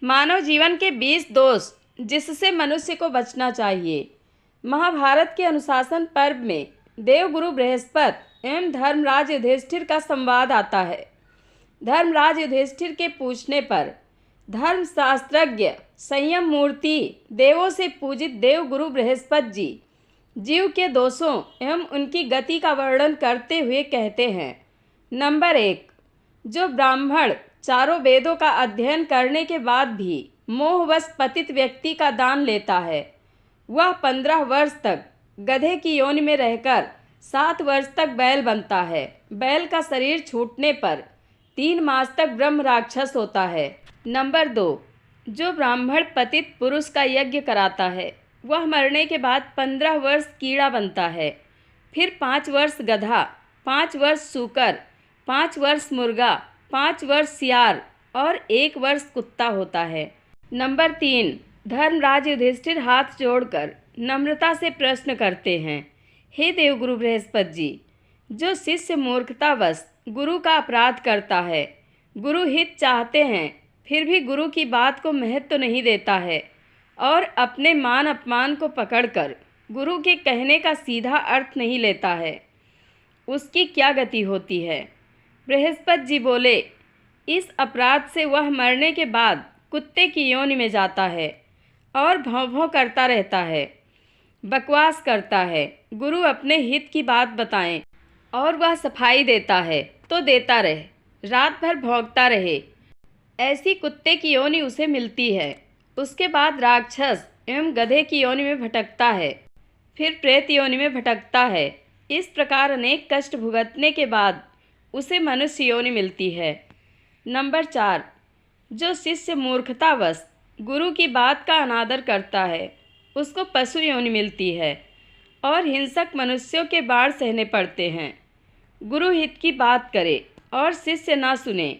मानव जीवन के 20 दोष जिससे मनुष्य को बचना चाहिए। महाभारत के अनुशासन पर्व में देवगुरु बृहस्पति एवं धर्मराज युधिष्ठिर का संवाद आता है। धर्मराज युधिष्ठिर के पूछने पर धर्मशास्त्रज्ञ संयम मूर्ति देवों से पूजित देवगुरु बृहस्पति जी जीव के दोषों एवं उनकी गति का वर्णन करते हुए कहते हैं। नंबर 1, जो ब्राह्मण चारों वेदों का अध्ययन करने के बाद भी मोहवश पतित व्यक्ति का दान लेता है, वह 15 वर्ष तक गधे की योनि में रहकर 7 वर्ष तक बैल बनता है। बैल का शरीर छूटने पर 3 मास तक ब्रह्म राक्षस होता है। नंबर 2, जो ब्राह्मण पतित पुरुष का यज्ञ कराता है, वह मरने के बाद 15 वर्ष कीड़ा बनता है, फिर 5 वर्ष गधा, 5 वर्ष सूकर, 5 वर्ष मुर्गा, 5 वर्ष सियार और 1 वर्ष कुत्ता होता है। नंबर 3, धर्मराज युधिष्ठिर हाथ जोड़कर नम्रता से प्रश्न करते हैं, हे देवगुरु बृहस्पति जी, जो शिष्य मूर्खतावश गुरु का अपराध करता है, गुरु हित चाहते हैं फिर भी गुरु की बात को महत्व नहीं देता है और अपने मान अपमान को पकड़कर गुरु के कहने का सीधा अर्थ नहीं लेता है, उसकी क्या गति होती है? बृहस्पति जी बोले, इस अपराध से वह मरने के बाद कुत्ते की योनि में जाता है और भौं भौं करता रहता है, बकवास करता है। गुरु अपने हित की बात बताएं और वह सफाई देता है तो देता रहे, रात भर भौंकता रहे, ऐसी कुत्ते की योनि उसे मिलती है। उसके बाद राक्षस एवं गधे की योनि में भटकता है, फिर प्रेत योनि में भटकता है। इस प्रकार अनेक कष्ट भुगतने के बाद उसे मनुष्य योनि मिलती है। नंबर 4, जो शिष्य मूर्खतावश गुरु की बात का अनादर करता है, उसको पशु योनि मिलती है और हिंसक मनुष्यों के बाण सहने पड़ते हैं। गुरु हित की बात करे और शिष्य ना सुने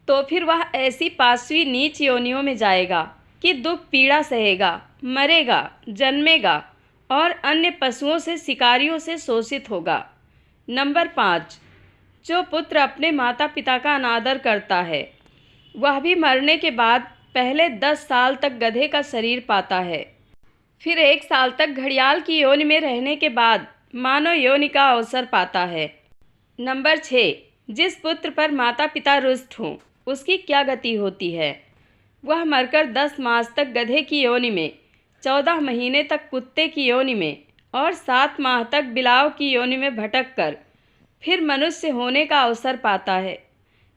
तो फिर वह ऐसी 5वीं नीच योनियों में जाएगा कि दुख पीड़ा सहेगा, मरेगा, जन्मेगा और अन्य पशुओं से शिकारियों से शोषित होगा। नंबर 5, जो पुत्र अपने माता पिता का अनादर करता है, वह भी मरने के बाद पहले 10 साल तक गधे का शरीर पाता है, फिर 1 साल तक घड़ियाल की योनि में रहने के बाद मानव योनि का अवसर पाता है। नंबर 6, जिस पुत्र पर माता पिता रुष्ट हों, उसकी क्या गति होती है? वह मरकर 10 मास तक गधे की योनि में, 14 महीने तक कुत्ते की योनि में और 7 माह तक बिलाव की योनि में भटक कर फिर मनुष्य होने का अवसर पाता है।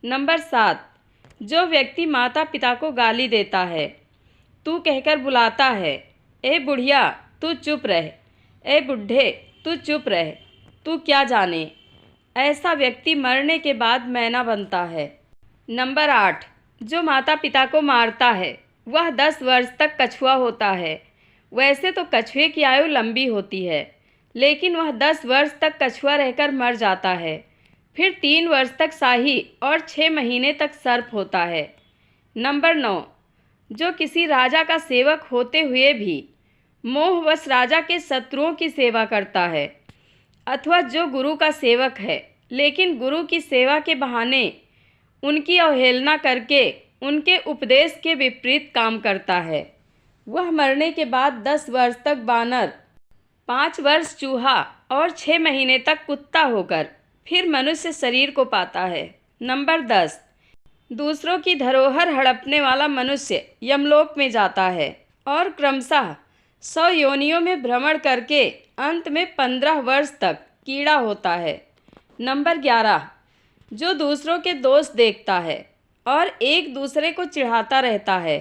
नंबर 7, जो व्यक्ति माता पिता को गाली देता है, तू कहकर बुलाता है, ए बुढ़िया तू चुप रह, ए बुढ़े तू चुप रह, तू क्या जाने, ऐसा व्यक्ति मरने के बाद मैना बनता है। नंबर 8, जो माता पिता को मारता है, वह 10 वर्ष तक कछुआ होता है। वैसे तो कछुए की आयु लंबी होती है, लेकिन वह 10 वर्ष तक कछुआ रहकर मर जाता है, फिर 3 वर्ष तक शाही और 6 महीने तक सर्प होता है। नंबर 9, जो किसी राजा का सेवक होते हुए भी मोहवश राजा के शत्रुओं की सेवा करता है, अथवा जो गुरु का सेवक है लेकिन गुरु की सेवा के बहाने उनकी अवहेलना करके उनके उपदेश के विपरीत काम करता है, वह मरने के बाद 10 वर्ष तक बानर, 5 वर्ष चूहा और 6 महीने तक कुत्ता होकर फिर मनुष्य शरीर को पाता है। नंबर 10, दूसरों की धरोहर हड़पने वाला मनुष्य यमलोक में जाता है और क्रमशः 100 योनियों में भ्रमण करके अंत में 15 वर्ष तक कीड़ा होता है। नंबर 11, जो दूसरों के दोष देखता है और एक दूसरे को चिढ़ाता रहता है,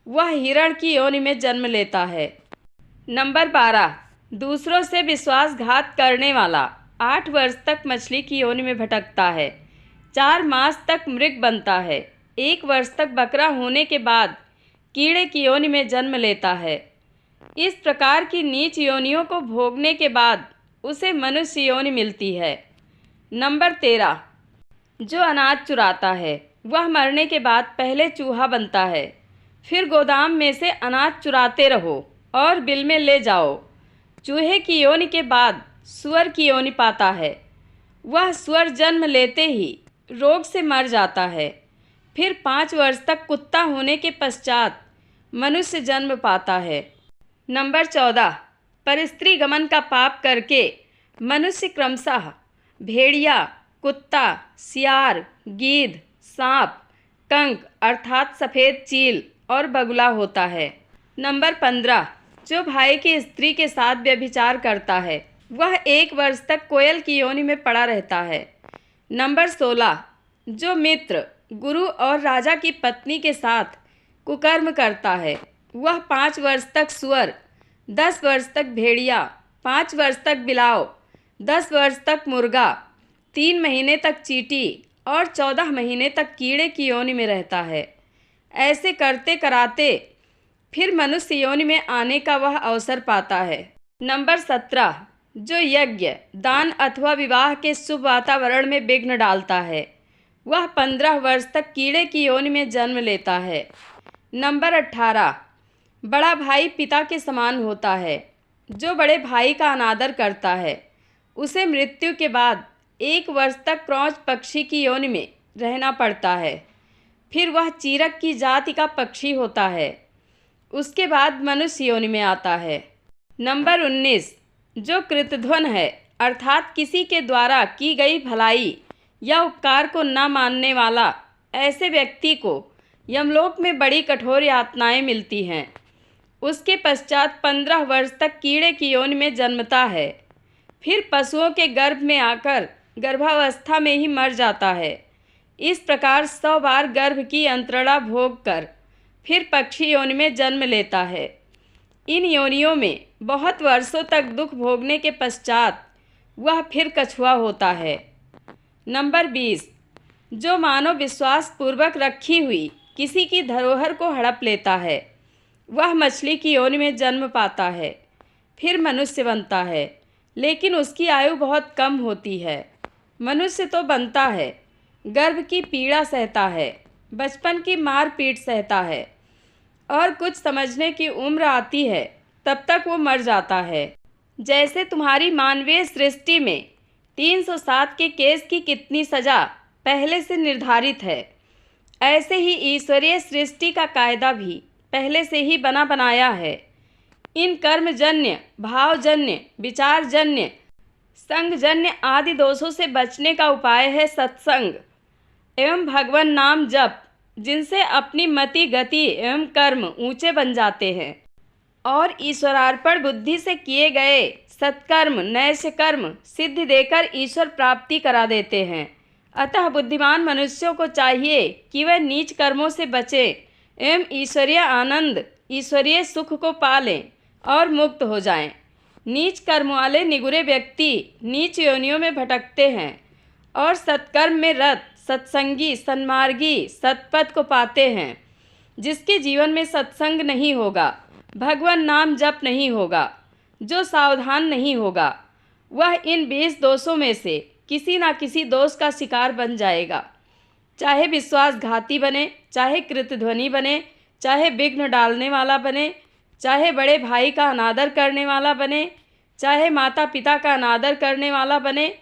वह हिरण की योनि में जन्म लेता है। नंबर 12, दूसरों से विश्वासघात करने वाला 8 वर्ष तक मछली की योनि में भटकता है, 4 मास तक मृग बनता है, 1 वर्ष तक बकरा होने के बाद कीड़े की योनि में जन्म लेता है। इस प्रकार की नीच योनियों को भोगने के बाद उसे मनुष्य योनि मिलती है। नंबर 13, जो अनाज चुराता है, वह मरने के बाद पहले चूहा बनता है, फिर गोदाम में से अनाज चुराते रहो और बिल में ले जाओ। चूहे की योनि के बाद सुअर की योनि पाता है, वह सुअर जन्म लेते ही रोग से मर जाता है, फिर 5 वर्ष तक कुत्ता होने के पश्चात मनुष्य जन्म पाता है। नंबर 14, पर स्त्री गमन का पाप करके मनुष्य क्रमशः भेड़िया, कुत्ता, सियार, गीध, सांप, कंक अर्थात सफ़ेद चील और बगुला होता है। नंबर 15, जो भाई की स्त्री के साथ व्यभिचार करता है वह 1 वर्ष तक कोयल की योनि में पड़ा रहता है। नंबर 16, जो मित्र, गुरु और राजा की पत्नी के साथ कुकर्म करता है वह 5 वर्ष तक सुअर, 10 वर्ष तक भेड़िया, 5 वर्ष तक बिलाव, 10 वर्ष तक मुर्गा, 3 महीने तक चींटी और 14 महीने तक कीड़े की योनि में रहता है। ऐसे करते कराते फिर मनुष्य योनि में आने का वह अवसर पाता है। नंबर 17, जो यज्ञ, दान अथवा विवाह के शुभ वातावरण में विघ्न डालता है वह 15 वर्ष तक कीड़े की योनि में जन्म लेता है। नंबर 18, बड़ा भाई पिता के समान होता है। जो बड़े भाई का अनादर करता है उसे मृत्यु के बाद 1 वर्ष तक क्रौंच पक्षी की योनि में रहना पड़ता है। फिर वह चीरक की जाति का पक्षी होता है। उसके बाद मनुष्य योनि में आता है। नंबर 19, जो कृतध्वन है अर्थात किसी के द्वारा की गई भलाई या उपकार को न मानने वाला, ऐसे व्यक्ति को यमलोक में बड़ी कठोर यातनाएं मिलती हैं। उसके पश्चात 15 वर्ष तक कीड़े की योनि में जन्मता है। फिर पशुओं के गर्भ में आकर गर्भावस्था में ही मर जाता है। इस प्रकार 100 बार गर्भ की यंत्रणा भोग कर फिर पक्षी योनि में जन्म लेता है। इन योनियों में बहुत वर्षों तक दुख भोगने के पश्चात वह फिर कछुआ होता है। नंबर 20, जो मानव विश्वास पूर्वक रखी हुई किसी की धरोहर को हड़प लेता है वह मछली की योनि में जन्म पाता है। फिर मनुष्य बनता है, लेकिन उसकी आयु बहुत कम होती है। मनुष्य तो बनता है, गर्भ की पीड़ा सहता है, बचपन की मार पीट सहता है और कुछ समझने की उम्र आती है तब तक वो मर जाता है। जैसे तुम्हारी मानवीय सृष्टि में 307 के केस की कितनी सज़ा पहले से निर्धारित है, ऐसे ही ईश्वरीय सृष्टि का कायदा भी पहले से ही बना बनाया है। इन कर्मजन्य, भावजन्य, विचारजन्य, संगजन्य आदि दोषों से बचने का उपाय है सत्संग एवं भगवान नाम जप, जिनसे अपनी मति, गति एवं कर्म ऊंचे बन जाते हैं और ईश्वरार्पण बुद्धि से किए गए सत्कर्म, नैष्य कर्म सिद्धि देकर ईश्वर प्राप्ति करा देते हैं। अतः बुद्धिमान मनुष्यों को चाहिए कि वह नीच कर्मों से बचें एवं ईश्वरीय आनंद, ईश्वरीय सुख को पालें और मुक्त हो जाएं। नीच कर्म वाले निगुरे व्यक्ति नीच योनियों में भटकते हैं और सत्कर्म में रत, सत्संगी, सन्मार्गी सत्पथ को पाते हैं। जिसके जीवन में सत्संग नहीं होगा, भगवान नाम जप नहीं होगा, जो सावधान नहीं होगा, वह इन 20 दोषों में से किसी ना किसी दोष का शिकार बन जाएगा। चाहे विश्वासघाती बने, चाहे कृतध्वनि बने, चाहे विघ्न डालने वाला बने, चाहे बड़े भाई का अनादर करने वाला बने, चाहे माता पिता का अनादर करने वाला बने,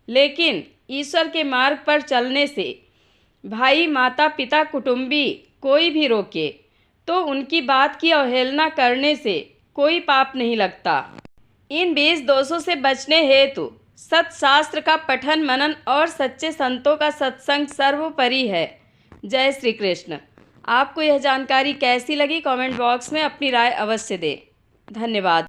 लेकिन ईश्वर के मार्ग पर चलने से भाई, माता पिता, कुटुंबी कोई भी रोके तो उनकी बात की अवहेलना करने से कोई पाप नहीं लगता। इन 20 दोषों से बचने हेतु सत्शास्त्र का पठन, मनन और सच्चे संतों का सत्संग सर्वोपरि है। जय श्री कृष्ण। आपको यह जानकारी कैसी लगी कमेंट बॉक्स में अपनी राय अवश्य दें। धन्यवाद।